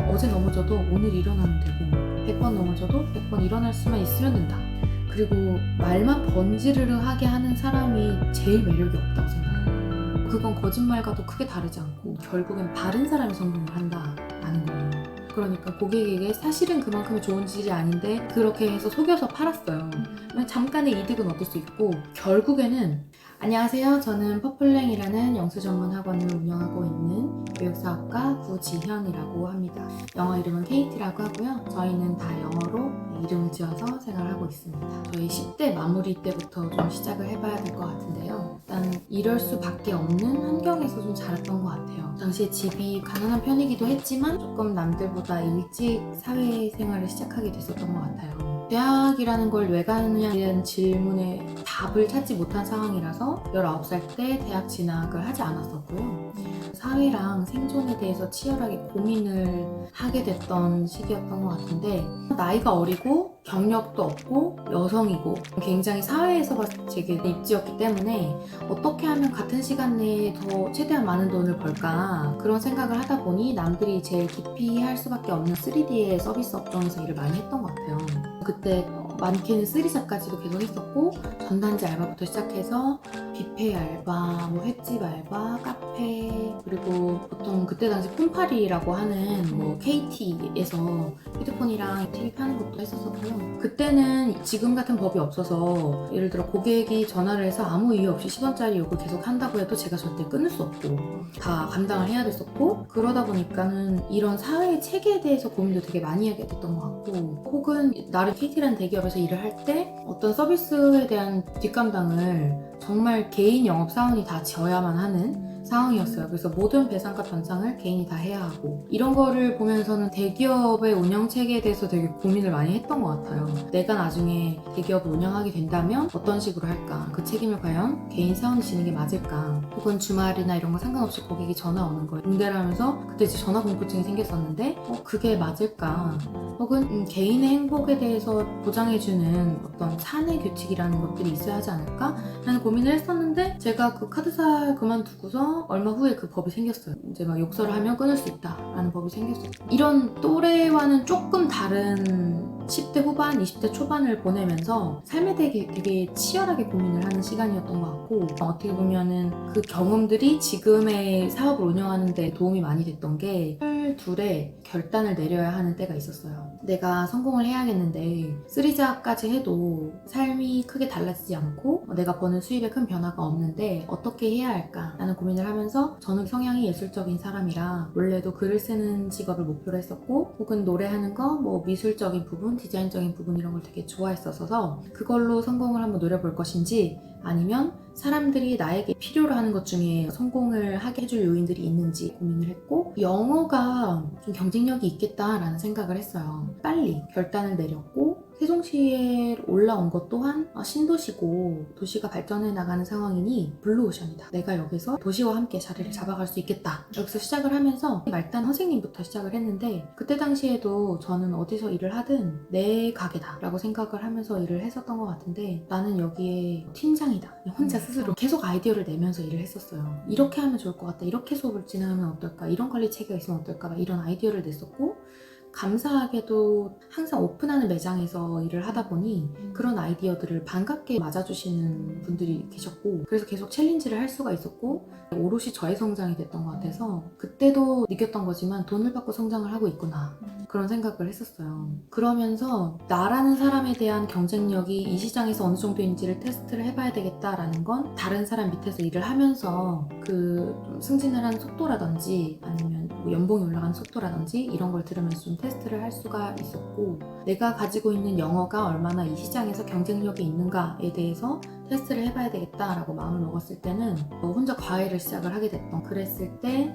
어제 넘어져도 오늘 일어나면 되고 100번 넘어져도 100번 일어날 수만 있으면 된다. 그리고 말만 번지르르 하게 하는 사람이 제일 매력이 없다고 생각해요. 그건 거짓말과도 크게 다르지 않고 결국엔 바른 사람이 성공을 한다라는 거예요. 그러니까 고객에게 사실은 그만큼의 좋은 질이 아닌데 그렇게 해서 속여서 팔았어요. 잠깐의 이득은 얻을 수 있고 결국에는 안녕하세요. 저는 퍼플랭이라는 영수 전문 학원을 운영하고 있는 교육사업가 구지현이라고 합니다. 영어 이름은 KT라고 하고요. 저희는 다 영어로 이름을 지어서 생활하고 있습니다. 저희 10대 마무리 때부터 좀 시작을 해봐야 될 것 같은데요. 일단 이럴 수밖에 없는 환경에서 좀 자랐던 것 같아요. 당시에 집이 가난한 편이기도 했지만 조금 남들보다 일찍 사회생활을 시작하게 됐었던 것 같아요. 대학이라는 걸 왜 가느냐에 대한 질문에 답을 찾지 못한 상황이라서 19살 때 대학 진학을 하지 않았었고요. 사회랑 생존에 대해서 치열하게 고민을 하게 됐던 시기였던 것 같은데 나이가 어리고 경력도 없고 여성이고 굉장히 사회에서 봤을 때 되게 입지였기 때문에 어떻게 하면 같은 시간 내에 더 최대한 많은 돈을 벌까 그런 생각을 하다 보니 남들이 제일 기피할 수밖에 없는 3D의 서비스 업종에서 일을 많이 했던 것 같아요. 그때 많게는 3샵까지도 계속 했었고 전단지 알바부터 시작해서 뷔페 알바, 횟집 알바, 카페 그리고 보통 그때 당시 폰파리라고 하는 KT에서 휴대폰이랑 TV 파는 것도 했었었고요. 그때는 지금 같은 법이 없어서 예를 들어 고객이 전화를 해서 아무 이유 없이 10원짜리 요구 계속 한다고 해도 제가 절대 끊을 수 없고 다 감당을 해야 됐었고 그러다 보니까는 이런 사회의 체계에 대해서 고민도 되게 많이 하게 됐던 것 같고 혹은 나를 KT라는 대기업에서 일을 할 때 어떤 서비스에 대한 뒷감당을 정말 개인 영업사원이 다 지어야만 하는 상황이었어요. 그래서 모든 배상과 변상을 개인이 다 해야 하고 이런 거를 보면서는 대기업의 운영체계에 대해서 되게 고민을 많이 했던 것 같아요. 내가 나중에 대기업을 운영하게 된다면 어떤 식으로 할까? 그 책임을 과연 개인 사원이 지는 게 맞을까? 혹은 주말이나 이런 거 상관없이 고객이 전화 오는 거예요. 응대를 하면서 그때 이제 전화 공포증이 생겼었는데 그게 맞을까? 혹은 개인의 행복에 대해서 보장해주는 어떤 사내 규칙이라는 것들이 있어야 하지 않을까? 라는 고민을 했었는데 제가 그 카드사 그만두고서 얼마 후에 그 법이 생겼어요. 이제 막 욕설을 하면 끊을 수 있다 라는 법이 생겼어요. 이런 또래와는 조금 다른 10대 후반, 20대 초반을 보내면서 삶에 대해 되게 치열하게 고민을 하는 시간이었던 것 같고 어떻게 보면은 그 경험들이 지금의 사업을 운영하는 데 도움이 많이 됐던 게 둘의 결단을 내려야 하는 때가 있었어요. 내가 성공을 해야겠는데 3잡까지 해도 삶이 크게 달라지지 않고 내가 버는 수입에 큰 변화가 없는데 어떻게 해야 할까 라는 고민을 하면서 저는 성향이 예술적인 사람이라 원래도 글을 쓰는 직업을 목표로 했었고 혹은 노래하는 거, 미술적인 부분, 디자인적인 부분 이런 걸 되게 좋아했었어서 그걸로 성공을 한번 노려볼 것인지 아니면 사람들이 나에게 필요로 하는 것 중에 성공을 하게 해줄 요인들이 있는지 고민을 했고 영어가 좀 경쟁력이 있겠다라는 생각을 했어요. 빨리 결단을 내렸고 세종시에 올라온 것 또한 신도시고 도시가 발전해 나가는 상황이니 블루오션이다. 내가 여기서 도시와 함께 자리를 잡아갈 수 있겠다. 여기서 시작을 하면서 말단 선생님부터 시작을 했는데 그때 당시에도 저는 어디서 일을 하든 내 가게다 라고 생각을 하면서 일을 했었던 것 같은데 나는 여기에 팀장이다. 혼자 스스로 계속 아이디어를 내면서 일을 했었어요. 이렇게 하면 좋을 것 같다. 이렇게 수업을 진행하면 어떨까? 이런 관리 체계가 있으면 어떨까? 이런 아이디어를 냈었고 감사하게도 항상 오픈하는 매장에서 일을 하다 보니 그런 아이디어들을 반갑게 맞아주시는 분들이 계셨고 그래서 계속 챌린지를 할 수가 있었고 오롯이 저의 성장이 됐던 것 같아서 그때도 느꼈던 거지만 돈을 받고 성장을 하고 있구나 그런 생각을 했었어요. 그러면서 나라는 사람에 대한 경쟁력이 이 시장에서 어느 정도인지를 테스트를 해봐야 되겠다라는 건 다른 사람 밑에서 일을 하면서 좀 승진을 하는 속도라든지 아니면 연봉이 올라가는 속도라든지 이런 걸 들으면서 좀 테스트를 할 수가 있었고 내가 가지고 있는 영어가 얼마나 이 시장에서 경쟁력이 있는가에 대해서 테스트를 해봐야 되겠다라고 마음을 먹었을 때는 혼자 과외를 시작을 하게 됐던 그랬을 때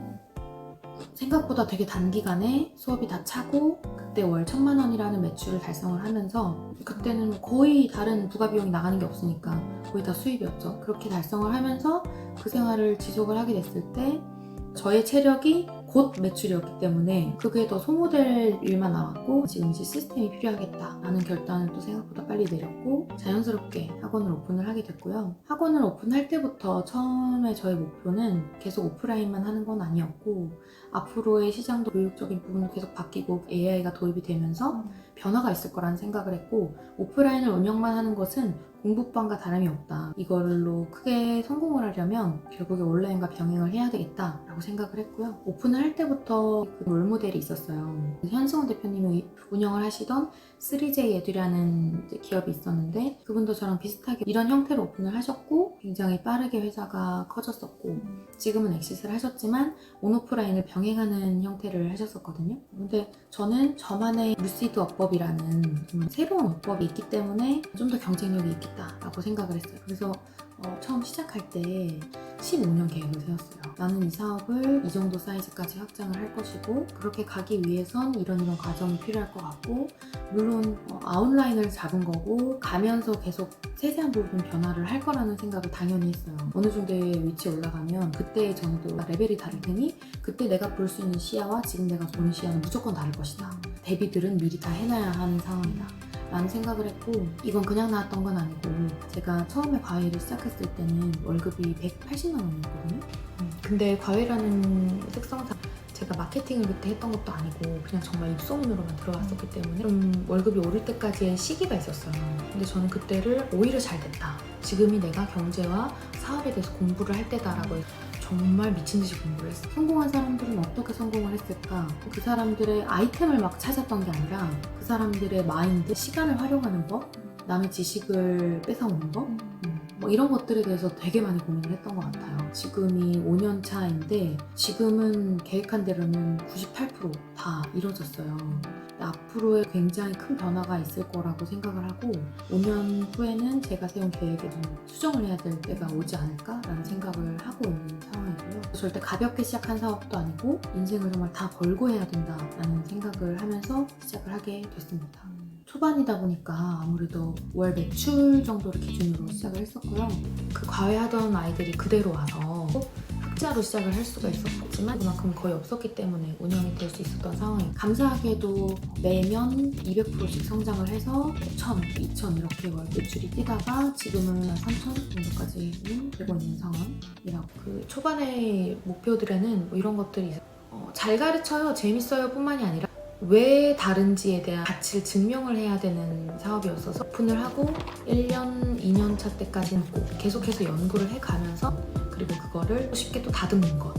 생각보다 되게 단기간에 수업이 다 차고 그때 월 1,000만 원이라는 매출을 달성을 하면서 그때는 거의 다른 부가비용이 나가는 게 없으니까 거의 다 수입이었죠. 그렇게 달성을 하면서 그 생활을 지속을 하게 됐을 때 저의 체력이 곧 매출이었기 때문에 그게 더 소모될 일만 남았고 지금 이제 시스템이 필요하겠다라는 결단을 또 생각보다 빨리 내렸고 자연스럽게 학원을 오픈을 하게 됐고요. 학원을 오픈할 때부터 처음에 저의 목표는 계속 오프라인만 하는 건 아니었고 앞으로의 시장도 교육적인 부분도 계속 바뀌고 AI가 도입이 되면서 변화가 있을 거라는 생각을 했고 오프라인을 운영만 하는 것은 공부방과 다름이 없다. 이걸로 크게 성공을 하려면 결국에 온라인과 병행을 해야 되겠다라고 생각을 했고요. 오픈을 할 때부터 그 롤모델이 있었어요. 현승원 대표님이 운영을 하시던 3J 에듀라는 기업이 있었는데 그분도 저랑 비슷하게 이런 형태로 오픈을 하셨고 굉장히 빠르게 회사가 커졌었고 지금은 엑시스를 하셨지만 온오프라인을 병행하는 형태를 하셨었거든요. 근데 저는 저만의 루시드 어법이라는 새로운 어법이 있기 때문에 좀 더 경쟁력이 있겠다라고 생각을 했어요. 그래서 처음 시작할 때 15년 계획을 세웠어요. 나는 이 사업을 이 정도 사이즈까지 확장을 할 것이고 그렇게 가기 위해선 이런 과정이 필요할 것 같고 물론 아웃라인을 잡은 거고 가면서 계속 세세한 부분 변화를 할 거라는 생각을 당연히 했어요. 어느 정도의 위치에 올라가면 그때의 저도 레벨이 다를 테니 그때 내가 볼 수 있는 시야와 지금 내가 보는 시야는 무조건 다를 것이다. 대비들은 미리 다 해놔야 하는 상황이다. 라는 생각을 했고 이건 그냥 나왔던 건 아니고 제가 처음에 과외를 시작했을 때는 월급이 180만 원이었거든요. 근데 과외라는 특성상 제가 마케팅을 그때 했던 것도 아니고 그냥 정말 입소문으로만 들어왔었기 때문에 좀 월급이 오를 때까지의 시기가 있었어요. 근데 저는 그때를 오히려 잘 됐다. 지금이 내가 경제와 사업에 대해서 공부를 할 때다라고 해서 정말 미친 듯이 공부를 했어요. 성공한 사람들은 어떻게 성공을 했을까? 그 사람들의 아이템을 막 찾았던 게 아니라 그 사람들의 마인드, 시간을 활용하는 법, 남의 지식을 뺏어오는 법, 뭐 이런 것들에 대해서 되게 많이 고민을 했던 것 같아요. 지금이 5년 차인데 지금은 계획한 대로는 98% 다 이루어졌어요. 앞으로의 굉장히 큰 변화가 있을 거라고 생각을 하고 5년 후에는 제가 세운 계획에 좀 수정을 해야 될 때가 오지 않을까라는 생각을 하고 있는 상황이고요. 절대 가볍게 시작한 사업도 아니고 인생을 정말 다 걸고 해야 된다라는 생각을 하면서 시작을 하게 됐습니다. 초반이다 보니까 아무래도 월 매출 정도를 기준으로 시작을 했었고요. 그 과외하던 아이들이 그대로 와서 흑자로 시작을 할 수가 있었지만 그만큼 거의 없었기 때문에 운영이 될 수 있었던 상황이에요. 감사하게도 매년 200%씩 성장을 해서 1,000, 2,000 이렇게 월 매출이 뛰다가 지금은 3,000 정도까지 되고 있는 상황이라고. 그 초반의 목표들에는 뭐 이런 것들이 있어요. 잘 가르쳐요, 재밌어요 뿐만이 아니라 왜 다른지에 대한 가치를 증명을 해야 되는 사업이었어서 오픈을 하고 1년, 2년 차 때까지는 꼭 계속해서 연구를 해가면서 그리고 그거를 쉽게 또 다듬는 것.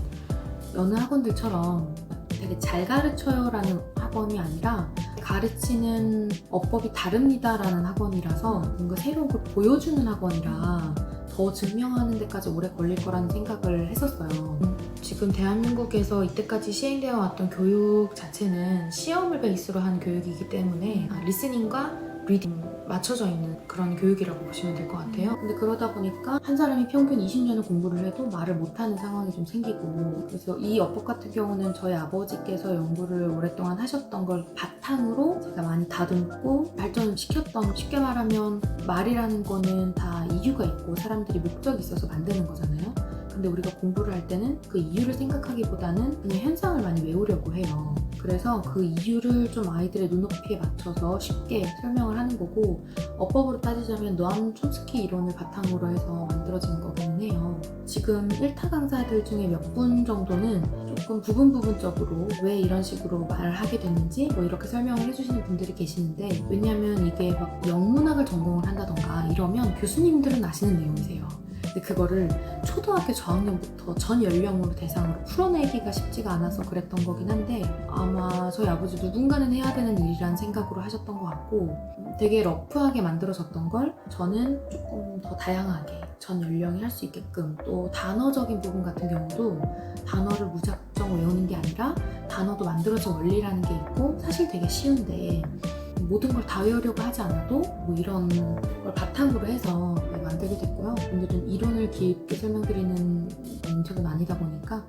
여느 학원들처럼 되게 잘 가르쳐요라는 학원이 아니라 가르치는 어법이 다릅니다라는 학원이라서 뭔가 새로운 걸 보여주는 학원이라 더 증명하는 데까지 오래 걸릴 거라는 생각을 했었어요. 지금 대한민국에서 이때까지 시행되어 왔던 교육 자체는 시험을 베이스로 한 교육이기 때문에 리스닝과 리딩 맞춰져 있는 그런 교육이라고 보시면 될 것 같아요. 근데 그러다 보니까 한 사람이 평균 20년을 공부를 해도 말을 못하는 상황이 좀 생기고 그래서 이 어법 같은 경우는 저희 아버지께서 연구를 오랫동안 하셨던 걸 바탕으로 제가 많이 다듬고 발전을 시켰던, 쉽게 말하면 말이라는 거는 다 이유가 있고 사람들이 목적이 있어서 만드는 거잖아요. 근데 우리가 공부를 할 때는 그 이유를 생각하기보다는 그냥 현상을 많이 외우려고 해요. 그래서 그 이유를 좀 아이들의 눈높이에 맞춰서 쉽게 설명을 하는 거고 어법으로 따지자면 노암 촘스키 이론을 바탕으로 해서 만들어진 거기는 해요. 지금 1타 강사들 중에 몇 분 정도는 조금 부분적으로 왜 이런 식으로 말을 하게 됐는지 뭐 이렇게 설명을 해주시는 분들이 계시는데 왜냐면 이게 막 영문학을 전공을 한다던가 이러면 교수님들은 아시는 내용이세요. 근데 그거를 초등학교 저학년부터 전 연령으로 대상으로 풀어내기가 쉽지가 않아서 그랬던 거긴 한데 아마 저희 아버지 누군가는 해야 되는 일이란 생각으로 하셨던 것 같고 되게 러프하게 만들어졌던 걸 저는 조금 더 다양하게 전 연령이 할 수 있게끔 또 단어적인 부분 같은 경우도 단어를 무작정 외우는 게 아니라 단어도 만들어진 원리라는 게 있고 사실 되게 쉬운데 모든 걸 다 외우려고 하지 않아도 뭐 이런 걸 바탕으로 해서 만들게 됐고요. 오늘은 이론을 깊게 설명드리는 인터뷰는 아니다 보니까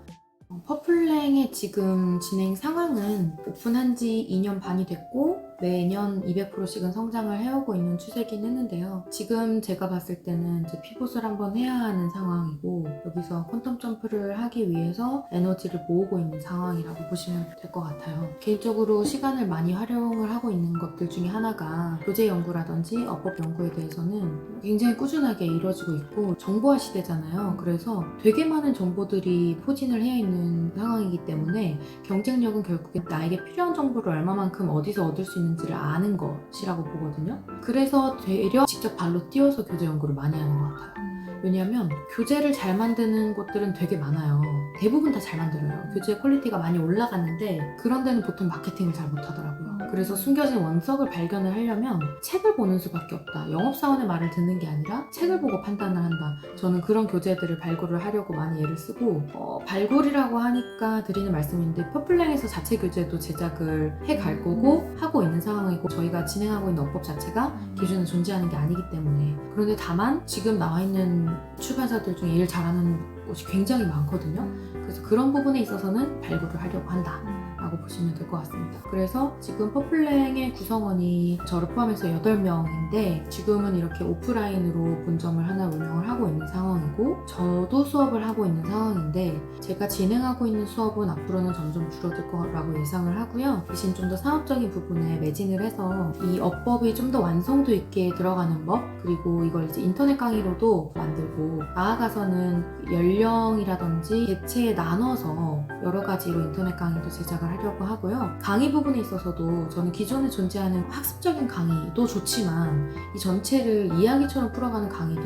퍼플랭의 지금 진행 상황은 오픈한 지 2년 반이 됐고 매년 200%씩은 성장을 해오고 있는 추세긴 했는데요. 지금 제가 봤을 때는 이제 피봇을 한번 해야 하는 상황이고 여기서 퀀텀 점프를 하기 위해서 에너지를 모으고 있는 상황이라고 보시면 될 것 같아요. 개인적으로 시간을 많이 활용을 하고 있는 것들 중에 하나가 교재 연구라든지 어법 연구에 대해서는 굉장히 꾸준하게 이루어지고 있고 정보화 시대잖아요. 그래서 되게 많은 정보들이 포진을 해야 있는 상황이기 때문에 경쟁력은 결국에 나에게 필요한 정보를 얼마만큼 어디서 얻을 수 있는지를 아는 것이라고 보거든요. 그래서 되려 직접 발로 뛰어서 교재 연구를 많이 하는 것 같아요. 왜냐하면 교재를 잘 만드는 곳들은 되게 많아요. 대부분 다 잘 만들어요. 교재 퀄리티가 많이 올라갔는데 그런 데는 보통 마케팅을 잘 못하더라고요. 그래서 숨겨진 원석을 발견을 하려면 책을 보는 수밖에 없다. 영업사원의 말을 듣는 게 아니라 책을 보고 판단을 한다. 저는 그런 교재들을 발굴을 하려고 많이 애를 쓰고 발굴이라고 하니까 드리는 말씀인데 퍼플랭에서 자체 교재도 제작을 해갈 거고 하고 있는 상황이고 저희가 진행하고 있는 어법 자체가 기준에 존재하는 게 아니기 때문에 그런데 다만 지금 나와 있는 출판사들 중에 일 잘하는 곳이 굉장히 많거든요. 그래서 그런 부분에 있어서는 발굴을 하려고 한다 라고 보시면 될 것 같습니다. 그래서 지금 퍼플랭의 구성원이 저를 포함해서 8명인데 지금은 이렇게 오프라인으로 본점을 하나 운영을 하고 있는 상황이고 저도 수업을 하고 있는 상황인데 제가 진행하고 있는 수업은 앞으로는 점점 줄어들 거라고 예상을 하고요. 대신 좀 더 사업적인 부분에 매진을 해서 이 어법이 좀 더 완성도 있게 들어가는 법 그리고 이걸 이제 인터넷 강의로도 만들고 나아가서는 연령이라든지 개체에 나눠서 여러 가지로 인터넷 강의도 제작을 하려고 하고요. 강의 부분에 있어서도 저는 기존에 존재하는 학습적인 강의도 좋지만 이 전체를 이야기처럼 풀어가는 강의도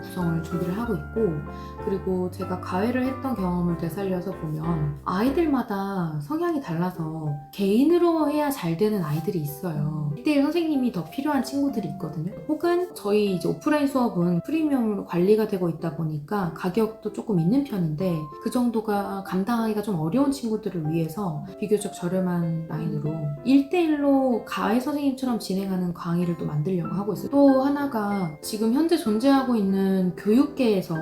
구성을 준비를 하고 있고 그리고 제가 과외를 했던 경험을 되살려서 보면 아이들마다 성향이 달라서 개인으로 해야 잘 되는 아이들이 있어요. 1대1 선생님이 더 필요한 친구들이 있거든요. 혹은 저희 이제 오프라인 수업은 프리미엄으로 관리가 되고 있다 보니까 가격도 조금 있는 편인데 그 정도가 감당하기가 좀 어려운 친구들을 위해서 비교적 저렴한 라인으로 1대1로 과외 선생님처럼 진행하는 강의를 또 만들려고 하고 있어요. 또 하나가 지금 현재 존재하고 있는 교육계에서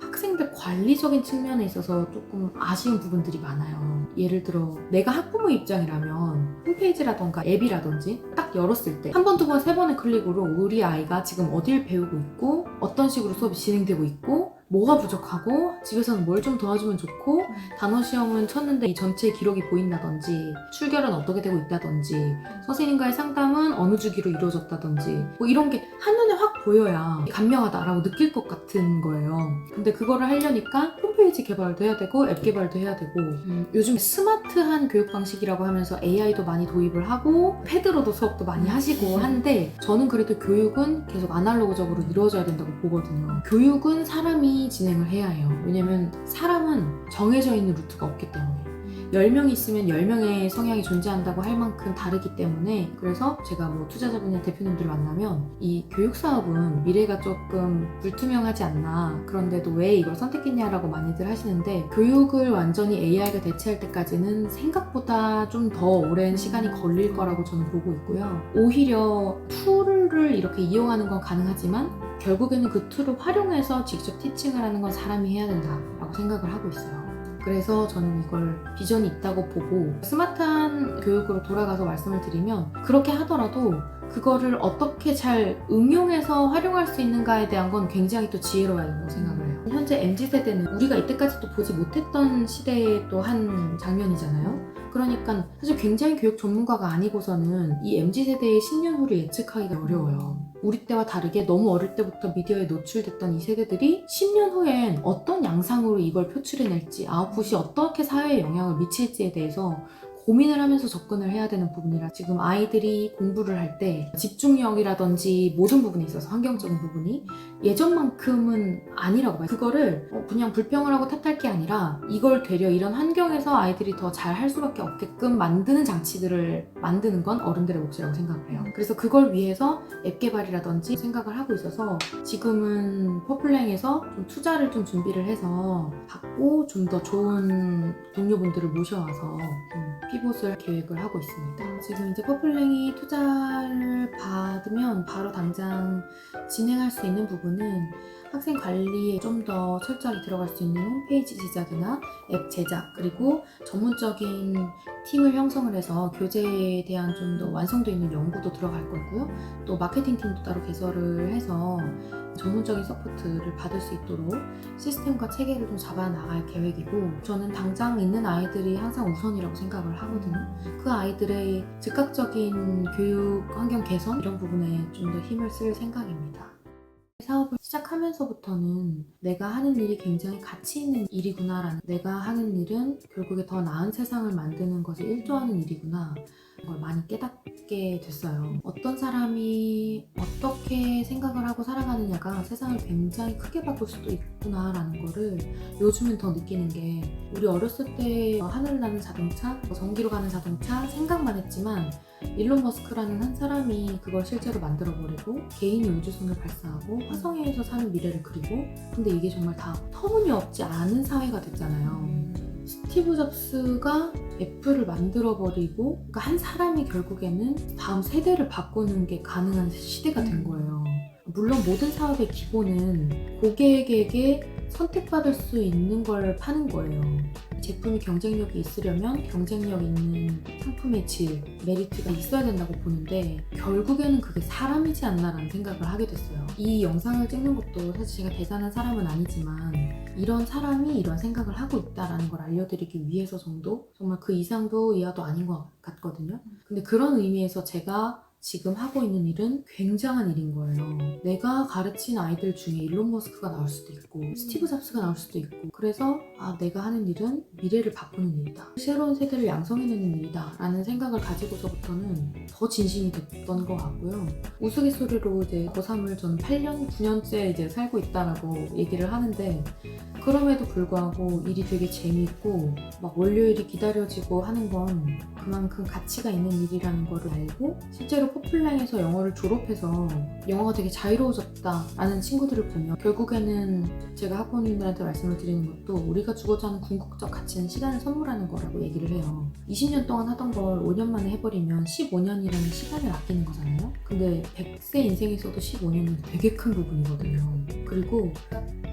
학생들 관리적인 측면에 있어서 조금 아쉬운 부분들이 많아요. 예를 들어 내가 학부모 입장이라면 홈페이지라던가 앱이라든지 딱 열었을 때 한 번, 두 번, 세 번의 클릭으로 우리 아이가 지금 어딜 배우고 있고 어떤 식으로 수업이 진행되고 있고 뭐가 부족하고 집에서는 뭘 좀 도와주면 좋고 단어 시험은 쳤는데 이 전체 기록이 보인다든지 출결은 어떻게 되고 있다든지 선생님과의 상담은 어느 주기로 이루어졌다든지 뭐 이런 게 한눈에 확 보여야 간명하다라고 느낄 것 같은 거예요. 근데 그거를 하려니까 홈페이지 개발도 해야 되고 앱 개발도 해야 되고 요즘 스마트한 교육 방식이라고 하면서 AI도 많이 도입을 하고 패드로도 수업도 많이 하시고 한데 저는 그래도 교육은 계속 아날로그적으로 이루어져야 된다고 보거든요. 교육은 사람이 진행을 해야 해요. 왜냐면 사람은 정해져 있는 루트가 없기 때문에 10명이 있으면 10명의 성향이 존재한다고 할 만큼 다르기 때문에 그래서 제가 뭐 투자자분이나 대표님들을 만나면 이 교육 사업은 미래가 조금 불투명하지 않나 그런데도 왜 이걸 선택했냐라고 많이들 하시는데 교육을 완전히 AI가 대체할 때까지는 생각보다 좀 더 오랜 시간이 걸릴 거라고 저는 보고 있고요. 오히려 툴을 이렇게 이용하는 건 가능하지만 결국에는 그 툴을 활용해서 직접 티칭을 하는 건 사람이 해야 된다라고 생각을 하고 있어요. 그래서 저는 이걸 비전이 있다고 보고 스마트한 교육으로 돌아가서 말씀을 드리면 그렇게 하더라도 그거를 어떻게 잘 응용해서 활용할 수 있는가에 대한 건 굉장히 또 지혜로워야 된다고 생각을 해요. 현재 MZ세대는 우리가 이때까지도 보지 못했던 시대의 또 한 장면이잖아요. 그러니까 사실 굉장히 교육 전문가가 아니고서는 이 MZ세대의 10년 후를 예측하기가 어려워요. 우리 때와 다르게 너무 어릴 때부터 미디어에 노출됐던 이 세대들이 10년 후엔 어떤 양상으로 이걸 표출해낼지 아웃풋이 어떻게 사회에 영향을 미칠지에 대해서 고민을 하면서 접근을 해야 되는 부분이라 지금 아이들이 공부를 할 때 집중력이라든지 모든 부분에 있어서 환경적인 부분이 예전만큼은 아니라고 봐요. 그거를 그냥 불평을 하고 탓할 게 아니라 이걸 되려 이런 환경에서 아이들이 더 잘 할 수밖에 없게끔 만드는 장치들을 만드는 건 어른들의 몫이라고 생각을 해요. 그래서 그걸 위해서 앱 개발이라든지 생각을 하고 있어서 지금은 퍼플랭에서 좀 투자를 좀 준비를 해서 받고 좀 더 좋은 동료분들을 모셔와서 좀 피봇을 계획을 하고 있습니다. 지금 이제 퍼플랭이 투자를 받으면 바로 당장 진행할 수 있는 부분은 학생 관리에 좀 더 철저하게 들어갈 수 있는 홈페이지 제작이나 앱 제작, 그리고 전문적인 팀을 형성을 해서 교재에 대한 좀 더 완성도 있는 연구도 들어갈 거고요. 또 마케팅 팀도 따로 개설을 해서 전문적인 서포트를 받을 수 있도록 시스템과 체계를 좀 잡아 나갈 계획이고, 저는 당장 있는 아이들이 항상 우선이라고 생각을 하거든요. 그 아이들의 즉각적인 교육 환경 개선, 이런 부분에 좀 더 힘을 쓸 생각입니다. 사업을 시작하면서부터는 내가 하는 일이 굉장히 가치 있는 일이구나, 내가 하는 일은 결국에 더 나은 세상을 만드는 것에 일조하는 일이구나, 걸 많이 깨닫게 됐어요. 어떤 사람이 어떻게 생각을 하고 살아가느냐가 세상을 굉장히 크게 바꿀 수도 있구나라는 거를 요즘은 더 느끼는 게, 우리 어렸을 때 하늘을 나는 자동차, 전기로 가는 자동차 생각만 했지만 일론 머스크라는 한 사람이 그걸 실제로 만들어버리고 개인이 우주선을 발사하고 화성에서 사는 미래를 그리고, 근데 이게 정말 다 터무니없지 않은 사회가 됐잖아요. 스티브 잡스가 애플을 만들어버리고, 그러니까 한 사람이 결국에는 다음 세대를 바꾸는 게 가능한 시대가 된 거예요. 물론 모든 사업의 기본은 고객에게 선택받을 수 있는 걸 파는 거예요. 제품이 경쟁력이 있으려면 경쟁력 있는 상품의 질, 메리트가 있어야 된다고 보는데, 결국에는 그게 사람이지 않나라는 생각을 하게 됐어요. 이 영상을 찍는 것도 사실 제가 대단한 사람은 아니지만 이런 사람이 이런 생각을 하고 있다는 걸 알려드리기 위해서 정도? 정말 그 이상도 이하도 아닌 것 같거든요. 근데 그런 의미에서 제가 지금 하고 있는 일은 굉장한 일인 거예요. 내가 가르친 아이들 중에 일론 머스크가 나올 수도 있고 스티브 잡스가 나올 수도 있고, 그래서 내가 하는 일은 미래를 바꾸는 일이다, 새로운 세대를 양성해내는 일이다 라는 생각을 가지고서부터는 더 진심이 됐던 것 같고요. 우스갯소리로 이제 고3을 저는 8년, 9년째 이제 살고 있다라고 얘기를 하는데, 그럼에도 불구하고 일이 되게 재미있고 막 월요일이 기다려지고 하는 건 그만큼 가치가 있는 일이라는 거를 알고, 실제로 포플랭에서 영어를 졸업해서 영어가 되게 자유로워졌다라는 친구들을 보면, 결국에는 제가 학부모님들한테 말씀을 드리는 것도 우리가 주고자 하는 궁극적 가치는 시간을 선물하는 거라고 얘기를 해요. 20년 동안 하던 걸 5년 만에 해버리면 15년이라는 시간을 아끼는 거잖아요. 근데 100세 인생에서도 15년은 되게 큰 부분이거든요. 그리고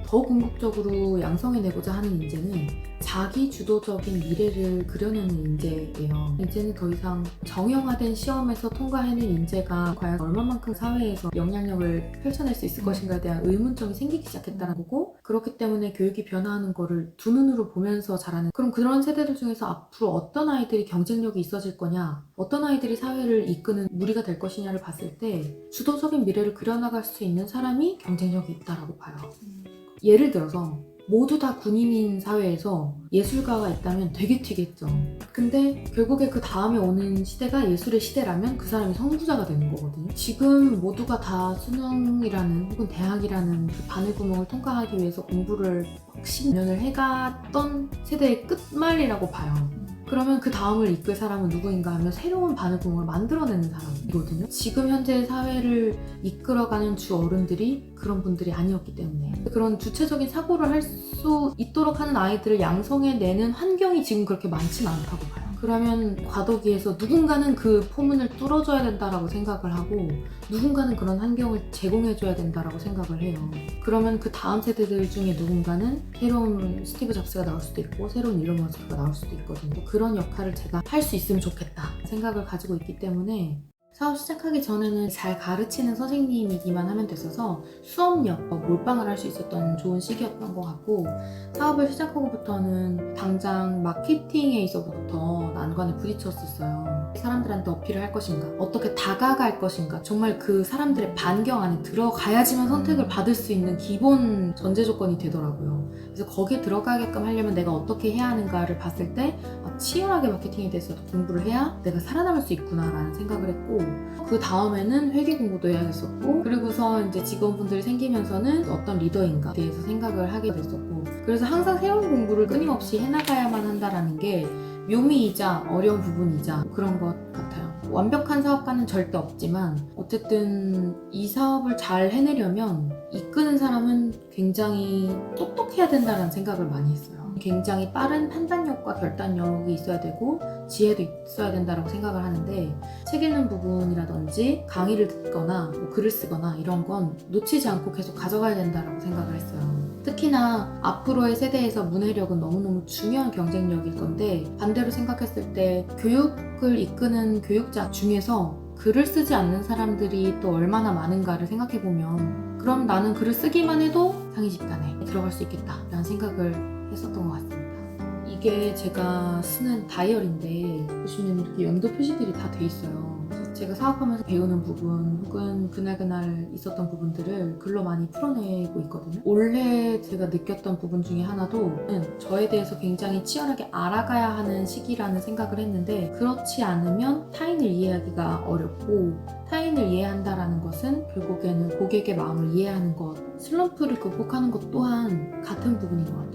더 궁극적으로 양성해내고자 하는 인재는 자기 주도적인 미래를 그려내는 인재예요. 이제는 더 이상 정형화된 시험에서 통과해낸 인재가 과연 얼마만큼 사회에서 영향력을 펼쳐낼 수 있을 것인가에 대한 의문점이 생기기 시작했다는 거고, 그렇기 때문에 교육이 변화하는 거를 두 눈으로 보면서 자라는, 그럼 그런 세대들 중에서 앞으로 어떤 아이들이 경쟁력이 있어질 거냐, 어떤 아이들이 사회를 이끄는 무리가 될 것이냐를 봤을 때 주도적인 미래를 그려나갈 수 있는 사람이 경쟁력이 있다라고 봐요. 예를 들어서 모두 다 군인인 사회에서 예술가가 있다면 되게 튀겠죠. 근데 결국에 그 다음에 오는 시대가 예술의 시대라면 그 사람이 선구자가 되는 거거든요. 지금 모두가 다 수능이라는 혹은 대학이라는 그 바늘구멍을 통과하기 위해서 공부를 10년을 해갔던 세대의 끝말이라고 봐요. 그러면 그 다음을 이끌 사람은 누구인가 하면 새로운 바늘구멍을 만들어내는 사람이거든요. 지금 현재 사회를 이끌어가는 주 어른들이 그런 분들이 아니었기 때문에, 그런 주체적인 사고를 할 수 있도록 하는 아이들을 양성해내는 환경이 지금 그렇게 많지는 않다고 봐요. 그러면 과도기에서 누군가는 그 포문을 뚫어줘야 된다라고 생각을 하고, 누군가는 그런 환경을 제공해줘야 된다라고 생각을 해요. 그러면 그 다음 세대들 중에 누군가는 새로운 스티브 잡스가 나올 수도 있고 새로운 일론 머스크가 나올 수도 있거든요. 그런 역할을 제가 할 수 있으면 좋겠다 생각을 가지고 있기 때문에, 사업 시작하기 전에는 잘 가르치는 선생님이기만 하면 됐어서 수업력, 몰빵을 할 수 있었던 좋은 시기였던 것 같고, 사업을 시작하고부터는 당장 마케팅에 있어서부터 난관에 부딪혔었어요. 사람들한테 어필을 할 것인가, 어떻게 다가갈 것인가, 정말 그 사람들의 반경 안에 들어가야지만 선택을 받을 수 있는 기본 전제 조건이 되더라고요. 그래서 거기에 들어가게끔 하려면 내가 어떻게 해야 하는가를 봤을 때 치열하게 마케팅에 대해서 공부를 해야 내가 살아남을 수 있구나 라는 생각을 했고, 그 다음에는 회계 공부도 해야겠었고, 그리고서 이제 직원분들이 생기면서는 어떤 리더인가에 대해서 생각을 하게 됐었고, 그래서 항상 새로운 공부를 끊임없이 해나가야만 한다라는 게 묘미이자 어려운 부분이자 그런 것 같아요. 완벽한 사업가는 절대 없지만 어쨌든 이 사업을 잘 해내려면 이끄는 사람은 굉장히 똑똑해야 된다는 생각을 많이 했어요. 굉장히 빠른 판단력과 결단력이 있어야 되고 지혜도 있어야 된다고 생각을 하는데, 책 읽는 부분이라든지 강의를 듣거나 뭐 글을 쓰거나 이런 건 놓치지 않고 계속 가져가야 된다고 생각을 했어요. 특히나 앞으로의 세대에서 문해력은 너무너무 중요한 경쟁력일 건데, 반대로 생각했을 때 교육을 이끄는 교육자 중에서 글을 쓰지 않는 사람들이 또 얼마나 많은가를 생각해보면, 그럼 나는 글을 쓰기만 해도 상위 집단에 들어갈 수 있겠다 라는 생각을 했었던 것 같습니다. 이게 제가 쓰는 다이어리인데 보시면 이렇게 연도 표시들이 다 돼 있어요. 제가 사업하면서 배우는 부분 혹은 그날 있었던 부분들을 글로 많이 풀어내고 있거든요. 올해 제가 느꼈던 부분 중에 하나도 저에 대해서 굉장히 치열하게 알아가야 하는 시기라는 생각을 했는데, 그렇지 않으면 타인을 이해하기가 어렵고, 타인을 이해한다라는 것은 결국에는 고객의 마음을 이해하는 것, 슬럼프를 극복하는 것 또한 같은 부분인 것 같아요.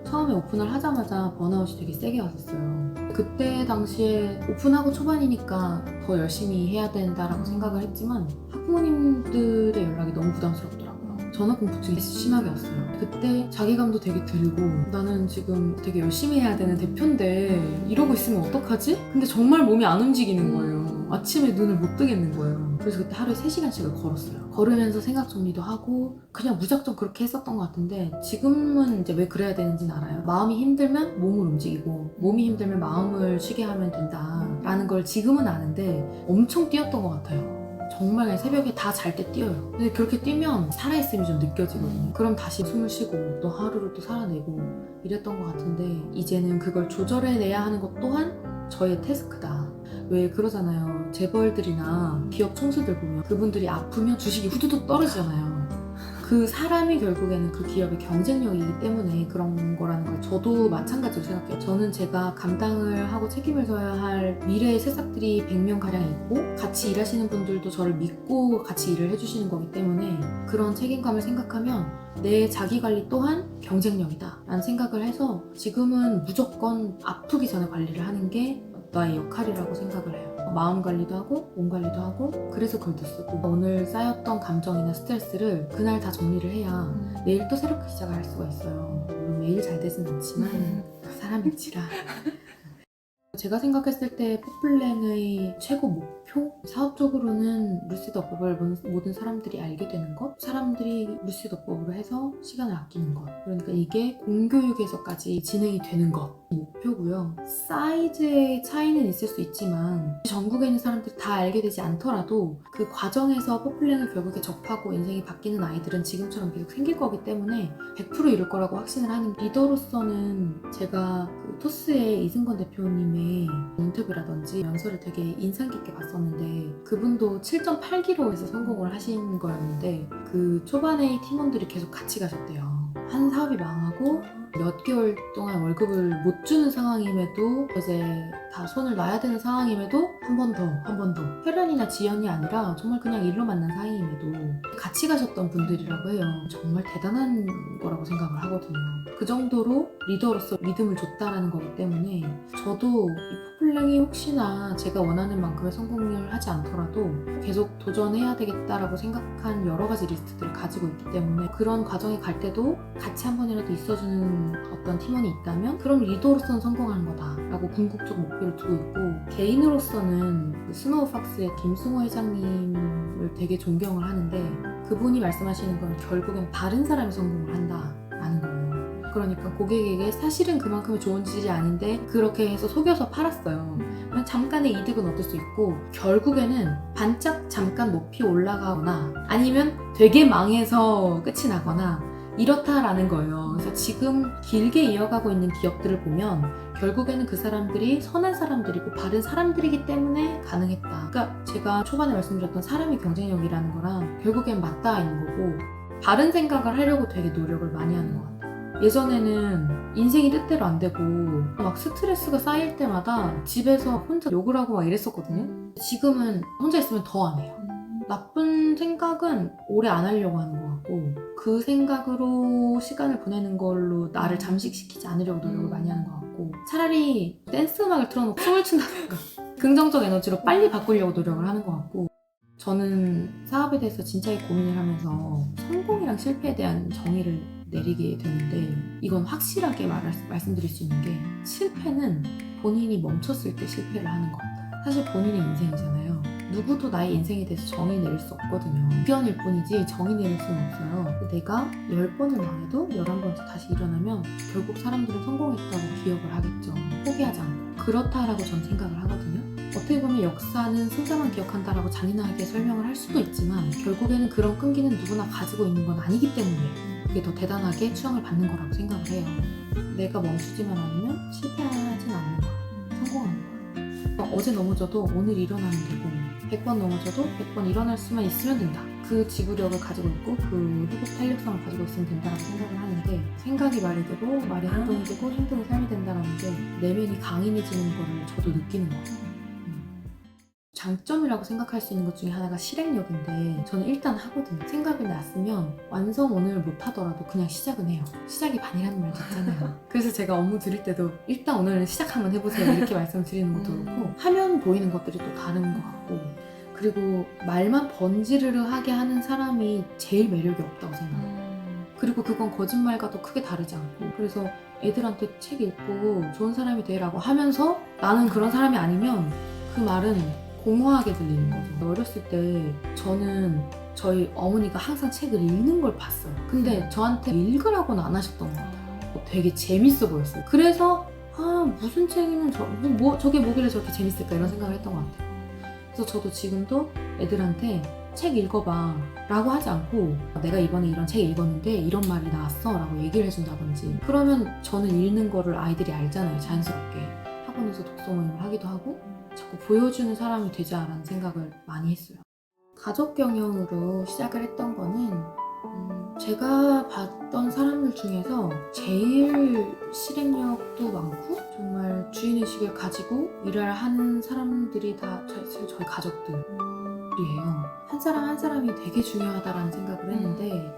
처음에 오픈을 하자마자 번아웃이 되게 세게 왔었어요. 그때 당시에 오픈하고 초반이니까 더 열심히 해야 된다라고 생각을 했지만 학부모님들의 연락이 너무 부담스럽더라고요. 전화 공포증이 심하게 왔어요. 그때 자괴감도 되게 들고, 나는 지금 되게 열심히 해야 되는 대표인데 이러고 있으면 어떡하지? 근데 정말 몸이 안 움직이는 거예요. 아침에 눈을 못 뜨겠는 거예요. 그래서 그때 하루에 3시간씩을 걸었어요. 걸으면서 생각 정리도 하고 그냥 무작정 그렇게 했었던 것 같은데, 지금은 이제 왜 그래야 되는지는 알아요. 마음이 힘들면 몸을 움직이고 몸이 힘들면 마음을 쉬게 하면 된다라는 걸 지금은 아는데 엄청 뛰었던 것 같아요. 정말 새벽에 다 잘 때 뛰어요. 근데 그렇게 뛰면 살아있음이 좀 느껴지거든요. 그럼 다시 숨을 쉬고 또 하루를 또 살아내고 이랬던 것 같은데, 이제는 그걸 조절해내야 하는 것 또한 저의 태스크다. 왜 그러잖아요. 재벌들이나 기업 총수들 보면 그분들이 아프면 주식이 후두둑 떨어지잖아요. 그 사람이 결국에는 그 기업의 경쟁력이기 때문에 그런 거라는 걸 저도 마찬가지로 생각해요. 저는 제가 감당을 하고 책임을 져야 할 미래의 새싹들이 100명가량 있고, 같이 일하시는 분들도 저를 믿고 같이 일을 해주시는 거기 때문에 그런 책임감을 생각하면 내 자기관리 또한 경쟁력이다 라는 생각을 해서 지금은 무조건 아프기 전에 관리를 하는 게 나의 역할이라고 생각을 해요. 마음 관리도 하고 몸 관리도 하고, 그래서 글도 쓰고, 오늘 쌓였던 감정이나 스트레스를 그날 다 정리를 해야 내일 또 새롭게 시작을 할 수가 있어요. 물론 매일 잘 되진 않지만 사람인지라. 제가 생각했을 때 포플랭의 최고 목표? 사업적으로는 루시드어법을 모든 사람들이 알게 되는 것, 사람들이 루시드어법으로 해서 시간을 아끼는 것, 그러니까 이게 공교육에서까지 진행이 되는 것 목표고요. 사이즈의 차이는 있을 수 있지만 전국에 있는 사람들이 다 알게 되지 않더라도 그 과정에서 포플랭을 결국에 접하고 인생이 바뀌는 아이들은 지금처럼 계속 생길 거기 때문에 100% 이룰 거라고 확신을 하는 리더로서는, 제가 그 토스의 이승건 대표님의 인터뷰라든지 연설을 되게 인상 깊게 봤었는데, 그분도 7.8kg에서 성공을 하신 거였는데 그 초반에 팀원들이 계속 같이 가셨대요. 한 사업이 망하고 몇 개월 동안 월급을 못 주는 상황임에도, 이제 다 손을 놔야 되는 상황임에도 한 번 더 혈연이나 지연이 아니라 정말 그냥 일로 만난 사이임에도 같이 가셨던 분들이라고 해요. 정말 대단한 거라고 생각을 하거든요. 그 정도로 리더로서 믿음을 줬다라는 거기 때문에 저도 이 포플랭이 혹시나 제가 원하는 만큼의 성공을 하지 않더라도 계속 도전해야 되겠다라고 생각한 여러 가지 리스트들을 가지고 있기 때문에, 그런 과정에 갈 때도 같이 한 번이라도 있어주는 어떤 팀원이 있다면 그럼 리더로서는 성공하는 거다라고 궁극적 목표를 두고 있고, 개인으로서는 스노우팍스의 김승호 회장님을 되게 존경을 하는데, 그분이 말씀하시는 건 결국엔 다른 사람이 성공을 한다라는 거예요. 그러니까 고객에게 사실은 그만큼의 좋은 짓이 아닌데 그렇게 해서 속여서 팔았어요. 잠깐의 이득은 얻을 수 있고 결국에는 반짝 잠깐 높이 올라가거나 아니면 되게 망해서 끝이 나거나 이렇다라는 거예요. 그래서 지금 길게 이어가고 있는 기업들을 보면 결국에는 그 사람들이 선한 사람들이고 바른 사람들이기 때문에 가능했다. 그러니까 제가 초반에 말씀드렸던 사람의 경쟁력이라는 거랑 결국엔 맞닿아 있는 거고, 바른 생각을 하려고 되게 노력을 많이 하는 것 같아요. 예전에는 인생이 뜻대로 안 되고 막 스트레스가 쌓일 때마다 집에서 혼자 욕을 하고 막 이랬었거든요. 지금은 혼자 있으면 더 안 해요. 나쁜 생각은 오래 안 하려고 하는 것 같고, 그 생각으로 시간을 보내는 걸로 나를 잠식시키지 않으려고 노력을 많이 하는 것 같고, 차라리 댄스 음악을 틀어놓고 춤을 춘다든가 긍정적 에너지로 빨리 바꾸려고 노력을 하는 것 같고, 저는 사업에 대해서 진지하게 고민을 하면서 성공이랑 실패에 대한 정의를 내리게 되는데, 이건 확실하게 말씀드릴 수 있는 게, 실패는 본인이 멈췄을 때 실패를 하는 것 같아요. 사실 본인의 인생이잖아요. 누구도 나의 인생에 대해서 정의 내릴 수 없거든요. 의견일 뿐이지 정의 내릴 수는 없어요. 내가 10번을 망해도 11번째 다시 일어나면 결국 사람들은 성공했다고 기억을 하겠죠. 포기하지 않고. 그렇다라고 전 생각을 하거든요. 어떻게 보면 역사는 승자만 기억한다라고 잔인하게 설명을 할 수도 있지만 결국에는 그런 끈기는 누구나 가지고 있는 건 아니기 때문에 그게 더 대단하게 추앙을 받는 거라고 생각을 해요. 내가 멈추지만 않으면 실패하진 않는 거야. 성공하는 거야. 어제 넘어져도 오늘 일어나면 되고 100번 넘어져도 100번 일어날 수만 있으면 된다. 그 지구력을 가지고 있고 그 회복 탄력성을 가지고 있으면 된다라고 생각을 하는데 생각이 말이 되고 말이 행동이 되고 행동이 삶이 된다는 게 내면이 강인해지는 거를 저도 느끼는 거예요. 장점이라고 생각할 수 있는 것 중에 하나가 실행력인데 저는 일단 하거든요. 생각이 났으면 완성을 못하더라도 그냥 시작은 해요. 시작이 반이라는 말 있잖아요. 그래서 제가 업무 드릴 때도 일단 오늘은 시작 한번 해보세요 이렇게 말씀드리는 것도 그렇고 하면 보이는 것들이 또 다른 것 같고 그리고 말만 번지르르하게 하는 사람이 제일 매력이 없다고 생각해요. 그리고 그건 거짓말과도 크게 다르지 않고 그래서 애들한테 책 읽고 좋은 사람이 되라고 하면서 나는 그런 사람이 아니면 그 말은 공허하게 들리는 거죠. 어렸을 때 저는 저희 어머니가 항상 책을 읽는 걸 봤어요. 근데 저한테 읽으라고는 안 하셨던 것 같아요. 되게 재밌어 보였어요. 그래서 무슨 책이면 저게 뭐길래 저렇게 재밌을까 이런 생각을 했던 것 같아요. 그래서 저도 지금도 애들한테 책 읽어봐 라고 하지 않고 내가 이번에 이런 책 읽었는데 이런 말이 나왔어 라고 얘기를 해준다든지 그러면 저는 읽는 거를 아이들이 알잖아요. 자연스럽게 학원에서 독서 모임을 하기도 하고 자꾸 보여주는 사람이 되자라는 생각을 많이 했어요. 가족 경영으로 시작을 했던 거는 제가 봤던 사람들 중에서 제일 실행력도 많고 정말 주인의식을 가지고 일을 하는 사람들이 다 사실 저희 가족들이에요. 한 사람 한 사람이 되게 중요하다라는 생각을 했는데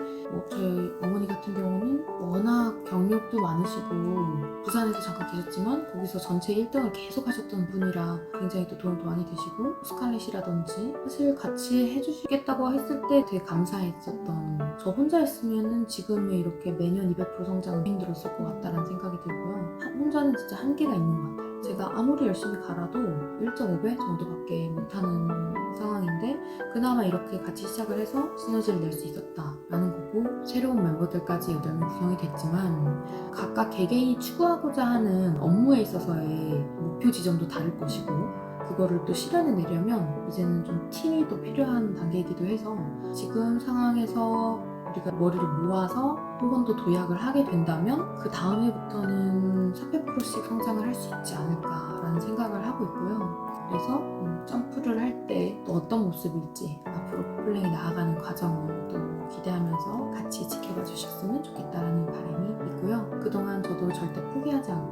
저희 어머니 같은 경우는 워낙 경력도 많으시고 부산에서 잠깐 계셨지만 거기서 전체 1등을 계속 하셨던 분이라 굉장히 또 도움도 많이 되시고 스칼렛이라든지 사실 같이 해주시겠다고 했을 때 되게 감사했었던 저 혼자였으면 지금의 이렇게 매년 200% 성장은 힘들었을 것 같다라는 생각이 들고요. 혼자는 진짜 한계가 있는 것 같아요. 제가 아무리 열심히 갈아도 1.5배 정도밖에 못하는 상황인데 그나마 이렇게 같이 시작을 해서 시너지를 낼 수 있었다라는 거고 새로운 멤버들까지 8명 구성이 됐지만 각각 개개인이 추구하고자 하는 업무에 있어서의 목표 지점도 다를 것이고 그거를 또 실현해내려면 이제는 좀 팀이 또 필요한 단계이기도 해서 지금 상황에서 우리가 머리를 모아서 한 번 더 도약을 하게 된다면 그 다음 해부터는 300%씩 성장을 할 수 있지 않을까라는 생각을 하고 있고요. 그래서 점프를 할 때 또 어떤 모습일지 앞으로 포플랭이 나아가는 과정을 또 기대하면서 같이 지켜봐 주셨으면 좋겠다라는 바람이 있고요. 그동안 저도 절대 포기하지 않고